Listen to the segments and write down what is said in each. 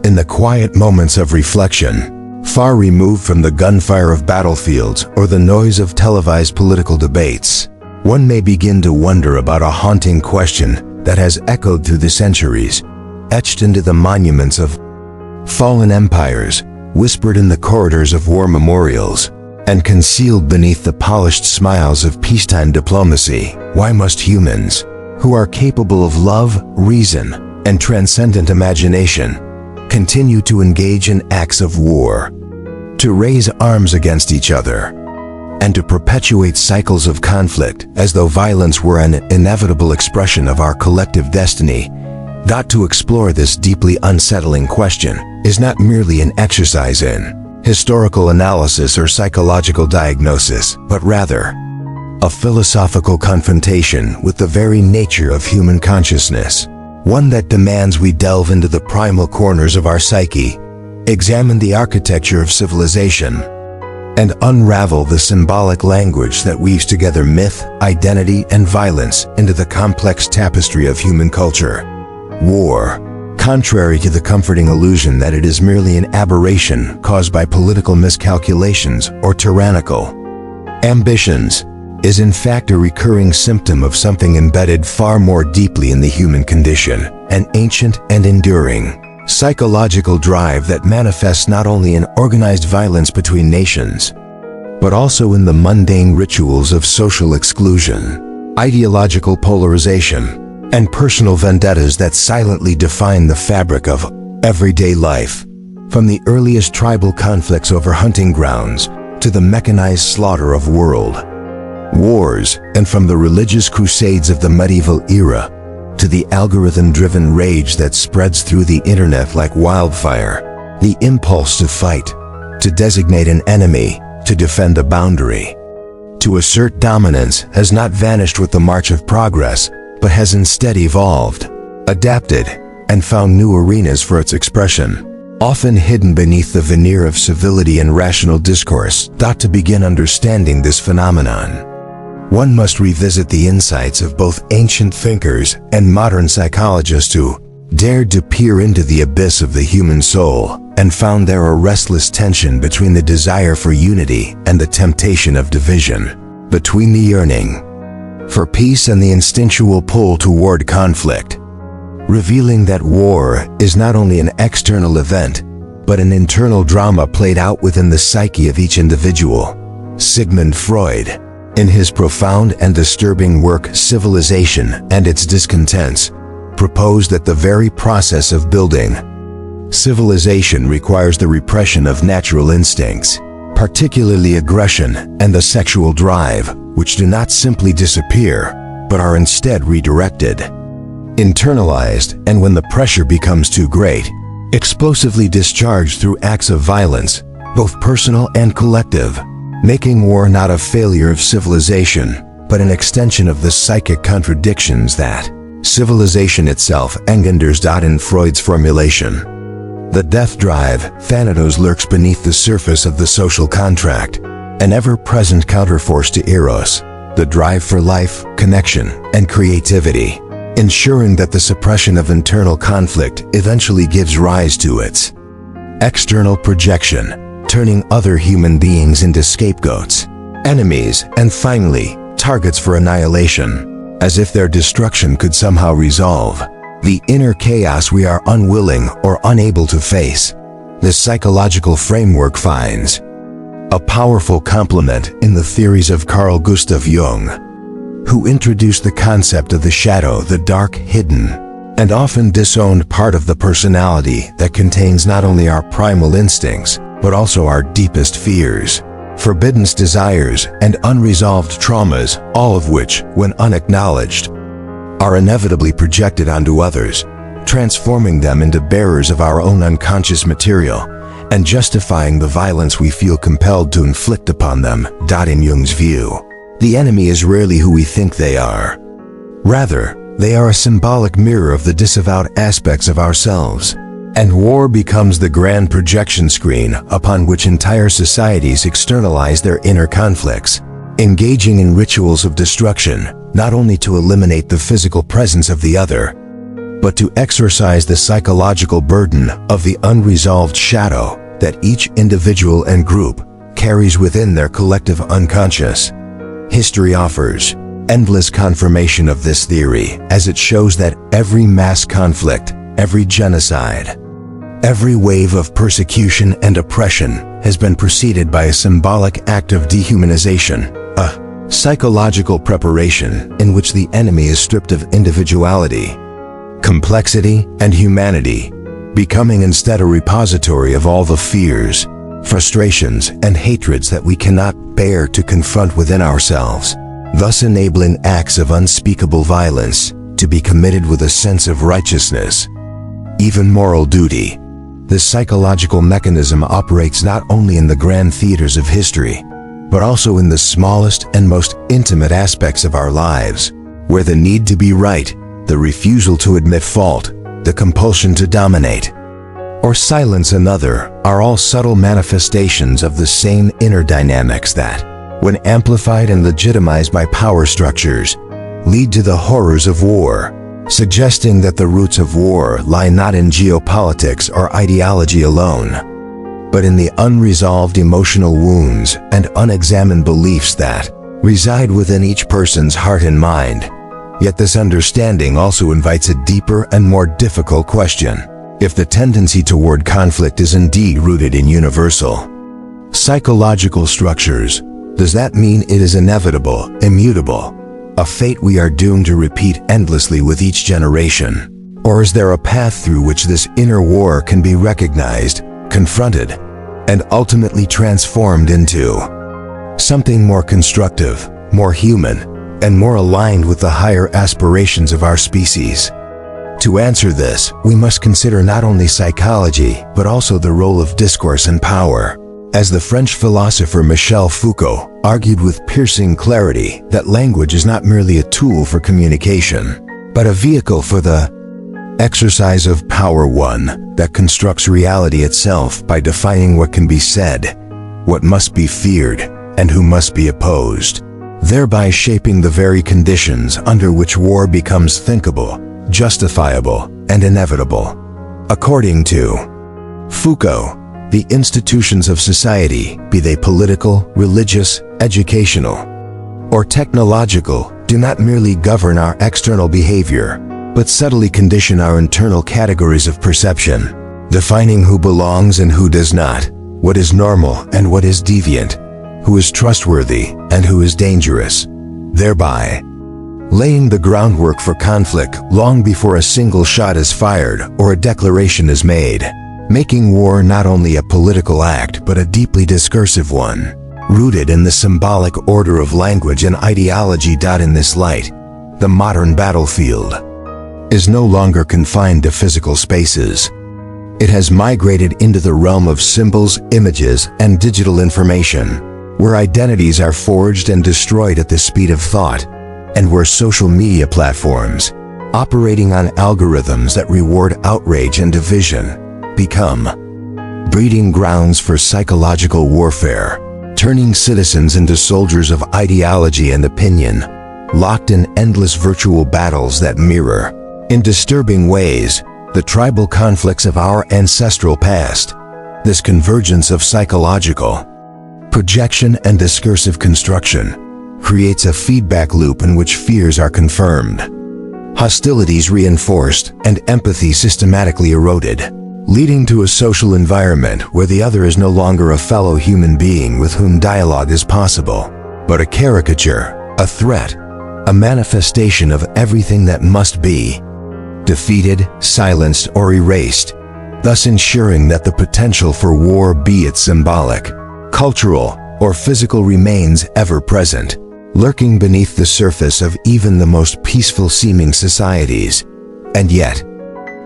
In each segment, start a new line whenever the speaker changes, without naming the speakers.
In the quiet moments of reflection, far removed from the gunfire of battlefields or the noise of televised political debates, one may begin to wonder about a haunting question that has echoed through the centuries, etched into the monuments of fallen empires, whispered in the corridors of war memorials, and concealed beneath the polished smiles of peacetime diplomacy. Why must humans, who are capable of love, reason, and transcendent imagination, continue to engage in acts of war, to raise arms against each other, and to perpetuate cycles of conflict as though violence were an inevitable expression of our collective destiny? To explore this deeply unsettling question is not merely an exercise in historical analysis or psychological diagnosis, but rather a philosophical confrontation with the very nature of human consciousness, one that demands we delve into the primal corners of our psyche, examine the architecture of civilization, and unravel the symbolic language that weaves together myth, identity, and violence into the complex tapestry of human culture. War, contrary to the comforting illusion that it is merely an aberration caused by political miscalculations or tyrannical ambitions, is in fact a recurring symptom of something embedded far more deeply in the human condition, an ancient and enduring psychological drive that manifests not only in organized violence between nations, but also in the mundane rituals of social exclusion, ideological polarization, and personal vendettas that silently define the fabric of everyday life, from the earliest tribal conflicts over hunting grounds to the mechanized slaughter of world wars, and from the religious crusades of the medieval era to the algorithm-driven rage that spreads through the internet like wildfire. The impulse to fight, to designate an enemy, to defend a boundary, to assert dominance has not vanished with the march of progress, but has instead evolved, adapted, and found new arenas for its expression, often hidden beneath the veneer of civility and rational discourse. To begin understanding this phenomenon, one must revisit the insights of both ancient thinkers and modern psychologists who dared to peer into the abyss of the human soul and found there a restless tension between the desire for unity and the temptation of division, between the yearning for peace and the instinctual pull toward conflict, revealing that war is not only an external event, but an internal drama played out within the psyche of each individual. Sigmund Freud, in his profound and disturbing work Civilization and Its Discontents, proposed that the very process of building civilization requires the repression of natural instincts, particularly aggression and the sexual drive, which do not simply disappear, but are instead redirected, internalized, and when the pressure becomes too great, explosively discharged through acts of violence, both personal and collective, making war not a failure of civilization, but an extension of the psychic contradictions that civilization itself engenders. In Freud's formulation, the death drive, thanatos, lurks beneath the surface of the social contract, an ever-present counterforce to eros, the drive for life, connection, and creativity, ensuring that the suppression of internal conflict eventually gives rise to its external projection, turning other human beings into scapegoats, enemies, and finally, targets for annihilation, as if their destruction could somehow resolve the inner chaos we are unwilling or unable to face. This psychological framework finds a powerful complement in the theories of Carl Jung, who introduced the concept of the shadow, the dark, hidden, and often disowned part of the personality that contains not only our primal instincts, but also our deepest fears, forbidden desires, and unresolved traumas, all of which, when unacknowledged, are inevitably projected onto others, transforming them into bearers of our own unconscious material and justifying the violence we feel compelled to inflict upon them. In Jung's view, the enemy is rarely who we think they are. Rather, they are a symbolic mirror of the disavowed aspects of ourselves, and war becomes the grand projection screen upon which entire societies externalize their inner conflicts, engaging in rituals of destruction, not only to eliminate the physical presence of the other, but to exorcise the psychological burden of the unresolved shadow that each individual and group carries within their collective unconscious. History offers endless confirmation of this theory, as it shows that every mass conflict, every genocide, every wave of persecution and oppression has been preceded by a symbolic act of dehumanization, a psychological preparation in which the enemy is stripped of individuality, complexity, and humanity, becoming instead a repository of all the fears, frustrations, and hatreds that we cannot bear to confront within ourselves, thus enabling acts of unspeakable violence to be committed with a sense of righteousness, even moral duty. This psychological mechanism operates not only in the grand theaters of history, but also in the smallest and most intimate aspects of our lives, where the need to be right, the refusal to admit fault, the compulsion to dominate, or silence another are all subtle manifestations of the same inner dynamics that, when amplified and legitimized by power structures, lead to the horrors of war, suggesting that the roots of war lie not in geopolitics or ideology alone, but in the unresolved emotional wounds and unexamined beliefs that reside within each person's heart and mind. Yet this understanding also invites a deeper and more difficult question. If the tendency toward conflict is indeed rooted in universal psychological structures, does that mean it is inevitable, immutable, a fate we are doomed to repeat endlessly with each generation? Or is there a path through which this inner war can be recognized, confronted, and ultimately transformed into something more constructive, more human, and more aligned with the higher aspirations of our species? To answer this, we must consider not only psychology, but also the role of discourse and power. As the French philosopher Michel Foucault argued with piercing clarity that language is not merely a tool for communication, but a vehicle for the exercise of power, one that constructs reality itself by defining what can be said, what must be feared, and who must be opposed, thereby shaping the very conditions under which war becomes thinkable, justifiable, and inevitable. According to Foucault, the institutions of society, be they political, religious, educational, or technological, do not merely govern our external behavior, but subtly condition our internal categories of perception, defining who belongs and who does not, what is normal and what is deviant, who is trustworthy and who is dangerous, thereby laying the groundwork for conflict long before a single shot is fired or a declaration is made, making war not only a political act but a deeply discursive one, rooted in the symbolic order of language and ideology. In this light, the modern battlefield is no longer confined to physical spaces. It has migrated into the realm of symbols, images, and digital information, where identities are forged and destroyed at the speed of thought, and where social media platforms, operating on algorithms that reward outrage and division, become breeding grounds for psychological warfare, turning citizens into soldiers of ideology and opinion, locked in endless virtual battles that mirror, in disturbing ways, the tribal conflicts of our ancestral past. This convergence of psychological projection and discursive construction creates a feedback loop in which fears are confirmed, hostilities reinforced, and empathy systematically eroded, leading to a social environment where the other is no longer a fellow human being with whom dialogue is possible, but a caricature, a threat, a manifestation of everything that must be defeated, silenced, or erased, thus ensuring that the potential for war, be it symbolic, cultural, or physical, remains ever present, lurking beneath the surface of even the most peaceful-seeming societies. And yet,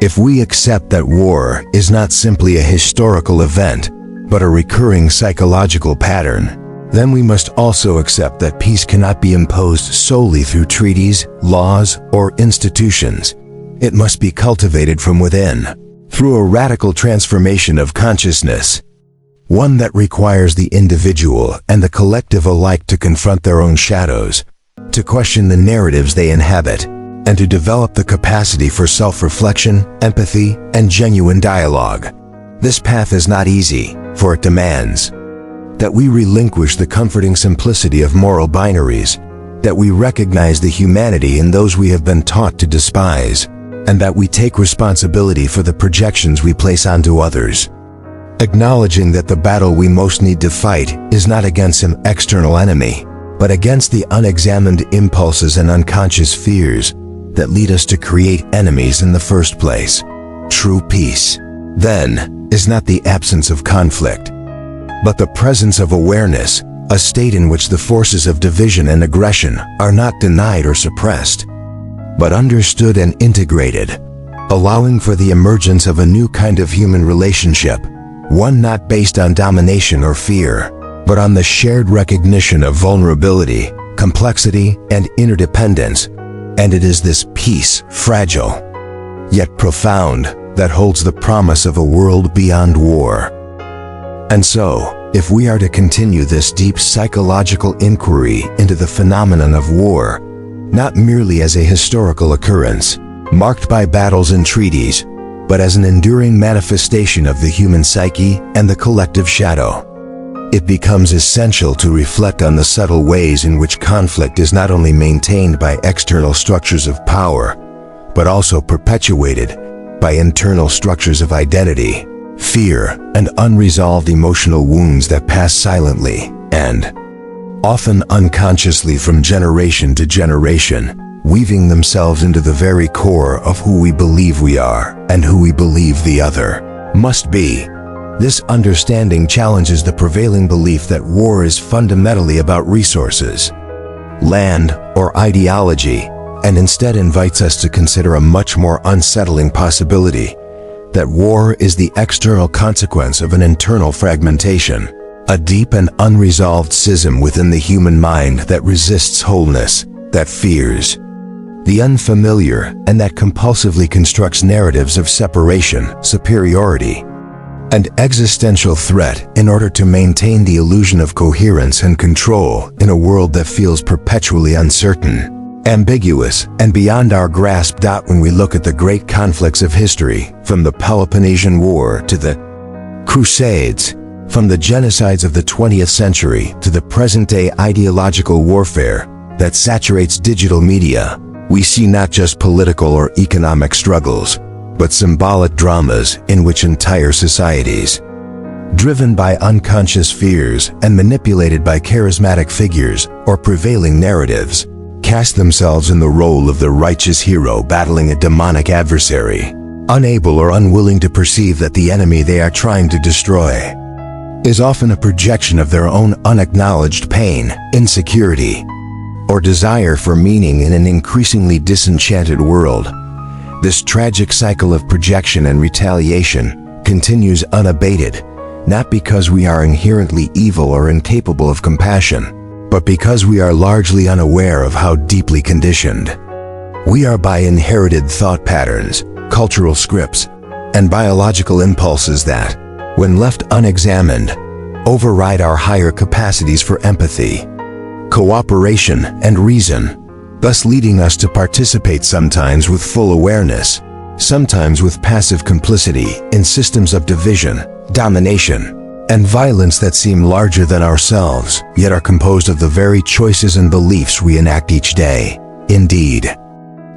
if we accept that war is not simply a historical event, but a recurring psychological pattern, then we must also accept that peace cannot be imposed solely through treaties, laws, or institutions. It must be cultivated from within, through a radical transformation of consciousness, one that requires the individual and the collective alike to confront their own shadows, to question the narratives they inhabit, and to develop the capacity for self-reflection, empathy, and genuine dialogue. This path is not easy, for it demands that we relinquish the comforting simplicity of moral binaries, that we recognize the humanity in those we have been taught to despise, and that we take responsibility for the projections we place onto others. Acknowledging that the battle we most need to fight is not against some external enemy, but against the unexamined impulses and unconscious fears that lead us to create enemies in the first place. True peace, then, is not the absence of conflict, but the presence of awareness, a state in which the forces of division and aggression are not denied or suppressed, but understood and integrated, allowing for the emergence of a new kind of human relationship, one not based on domination or fear, but on the shared recognition of vulnerability, complexity, and interdependence. And it is this peace, fragile, yet profound, that holds the promise of a world beyond war. And so, if we are to continue this deep psychological inquiry into the phenomenon of war, not merely as a historical occurrence, marked by battles and treaties, but as an enduring manifestation of the human psyche and the collective shadow, it becomes essential to reflect on the subtle ways in which conflict is not only maintained by external structures of power, but also perpetuated by internal structures of identity, fear, and unresolved emotional wounds that pass silently and often unconsciously from generation to generation, weaving themselves into the very core of who we believe we are and who we believe the other must be. This understanding challenges the prevailing belief that war is fundamentally about resources, land, or ideology, and instead invites us to consider a much more unsettling possibility, that war is the external consequence of an internal fragmentation, a deep and unresolved schism within the human mind that resists wholeness, that fears the unfamiliar, and that compulsively constructs narratives of separation, superiority, and existential threat in order to maintain the illusion of coherence and control in a world that feels perpetually uncertain, ambiguous, and beyond our grasp. When we look at the great conflicts of history, from the Peloponnesian War to the Crusades, from the genocides of the 20th century to the present-day ideological warfare that saturates digital media, we see not just political or economic struggles, but symbolic dramas in which entire societies, driven by unconscious fears and manipulated by charismatic figures or prevailing narratives, cast themselves in the role of the righteous hero battling a demonic adversary, unable or unwilling to perceive that the enemy they are trying to destroy is often a projection of their own unacknowledged pain, insecurity, or desire for meaning in an increasingly disenchanted world. This tragic cycle of projection and retaliation continues unabated, not because we are inherently evil or incapable of compassion, but because we are largely unaware of how deeply conditioned we are by inherited thought patterns, cultural scripts, and biological impulses that, when left unexamined, override our higher capacities for empathy, cooperation, and reason, thus leading us to participate sometimes with full awareness, sometimes with passive complicity in systems of division, domination, and violence that seem larger than ourselves, yet are composed of the very choices and beliefs we enact each day. Indeed,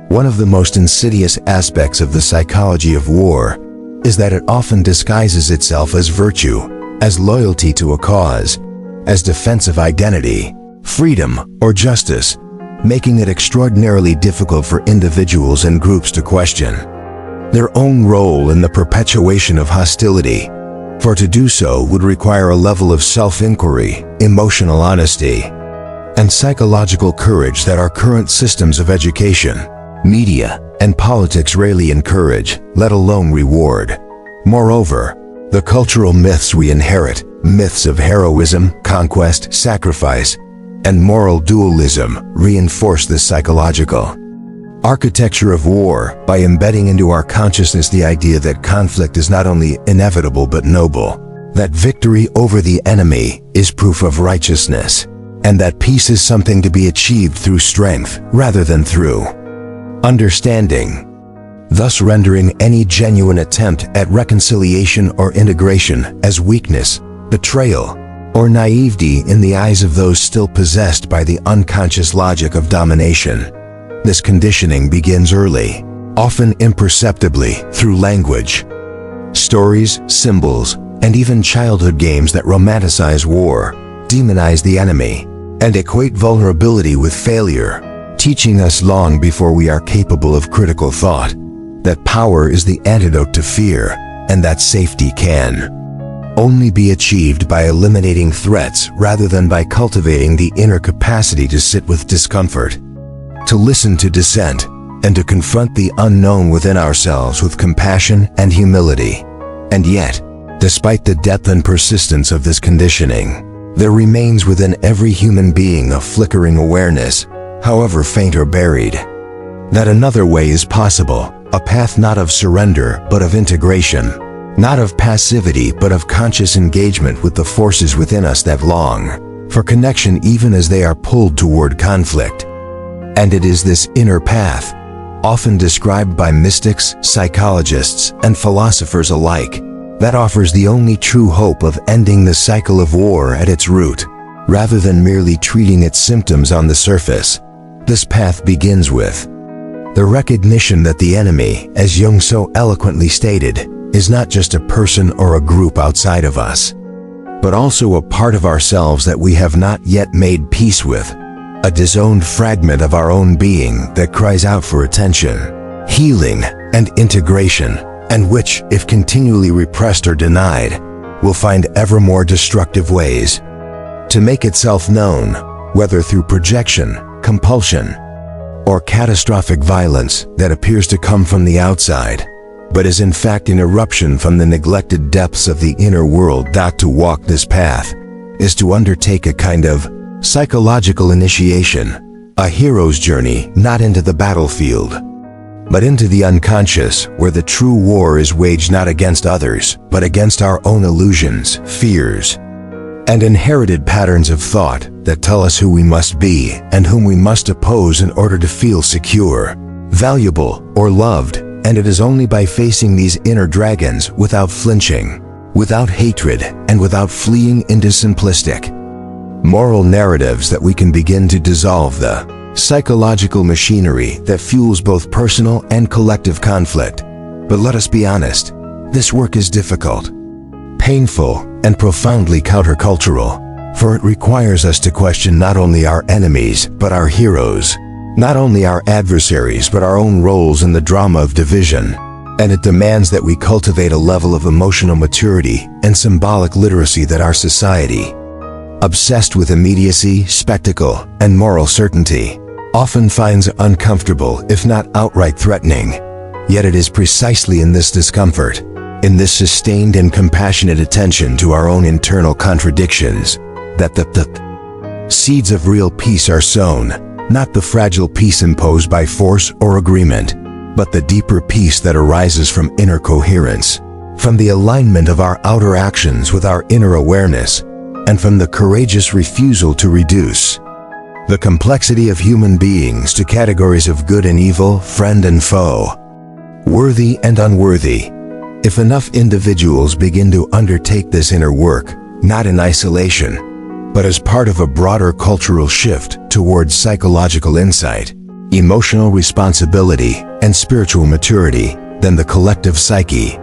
one of the most insidious aspects of the psychology of war is that it often disguises itself as virtue, as loyalty to a cause, as defense of identity, freedom, or justice, making it extraordinarily difficult for individuals and groups to question their own role in the perpetuation of hostility, for to do so would require a level of self-inquiry, emotional honesty, and psychological courage that our current systems of education, media, and politics rarely encourage, let alone reward. Moreover, the cultural myths we inherit, myths of heroism, conquest, sacrifice, and moral dualism, reinforce this psychological architecture of war by embedding into our consciousness the idea that conflict is not only inevitable but noble, that victory over the enemy is proof of righteousness, and that peace is something to be achieved through strength rather than through understanding, thus rendering any genuine attempt at reconciliation or integration as weakness, betrayal, or naivety in the eyes of those still possessed by the unconscious logic of domination. This conditioning begins early, often imperceptibly through language, stories, symbols, and even childhood games that romanticize war, demonize the enemy, and equate vulnerability with failure, teaching us long before we are capable of critical thought that power is the antidote to fear and that safety can only be achieved by eliminating threats rather than by cultivating the inner capacity to sit with discomfort, to listen to dissent, and to confront the unknown within ourselves with compassion and humility. And yet, despite the depth and persistence of this conditioning, there remains within every human being a flickering awareness, however faint or buried, that another way is possible, a path not of surrender but of integration, not of passivity but of conscious engagement with the forces within us that long for connection even as they are pulled toward conflict. And it is this inner path, often described by mystics, psychologists, and philosophers alike, that offers the only true hope of ending the cycle of war at its root, rather than merely treating its symptoms on the surface. This path begins with the recognition that the enemy, as Jung so eloquently stated, is not just a person or a group outside of us, but also a part of ourselves that we have not yet made peace with, a disowned fragment of our own being that cries out for attention, healing, and integration, and which, if continually repressed or denied, will find ever more destructive ways to make itself known, whether through projection, compulsion, or catastrophic violence that appears to come from the outside, but is in fact an eruption from the neglected depths of the inner world. To walk this path is to undertake a kind of psychological initiation, a hero's journey not into the battlefield, but into the unconscious, where the true war is waged not against others, but against our own illusions, fears, and inherited patterns of thought that tell us who we must be and whom we must oppose in order to feel secure, valuable, or loved. And it is only by facing these inner dragons without flinching, without hatred, and without fleeing into simplistic moral narratives that we can begin to dissolve the psychological machinery that fuels both personal and collective conflict. But let us be honest, this work is difficult, painful, and profoundly countercultural, for it requires us to question not only our enemies but our heroes, not only our adversaries but our own roles in the drama of division, and it demands that we cultivate a level of emotional maturity and symbolic literacy that our society, obsessed with immediacy, spectacle, and moral certainty, often finds uncomfortable if not outright threatening. Yet it is precisely in this discomfort, in this sustained and compassionate attention to our own internal contradictions, that the seeds of real peace are sown. Not the fragile peace imposed by force or agreement, but the deeper peace that arises from inner coherence, from the alignment of our outer actions with our inner awareness, and from the courageous refusal to reduce the complexity of human beings to categories of good and evil, friend and foe, worthy and unworthy. If enough individuals begin to undertake this inner work, not in isolation, but as part of a broader cultural shift towards psychological insight, emotional responsibility, and spiritual maturity, then the collective psyche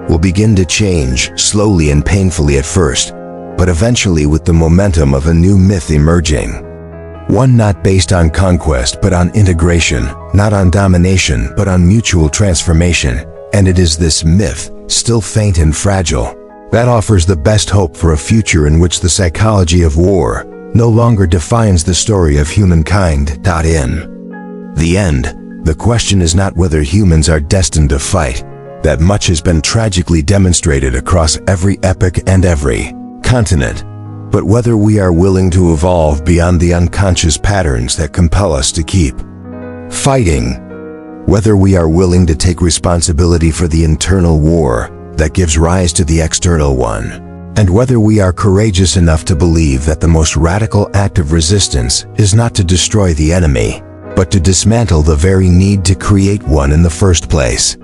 will begin to change, slowly and painfully at first, but eventually with the momentum of a new myth emerging. One not based on conquest but on integration, not on domination but on mutual transformation. And it is this myth, still faint and fragile, that offers the best hope for a future in which the psychology of war no longer defines the story of humankind. In the end, the question is not whether humans are destined to fight. That much has been tragically demonstrated across every epoch and every continent, but whether we are willing to evolve beyond the unconscious patterns that compel us to keep fighting, whether we are willing to take responsibility for the internal war that gives rise to the external one, and whether we are courageous enough to believe that the most radical act of resistance is not to destroy the enemy, but to dismantle the very need to create one in the first place.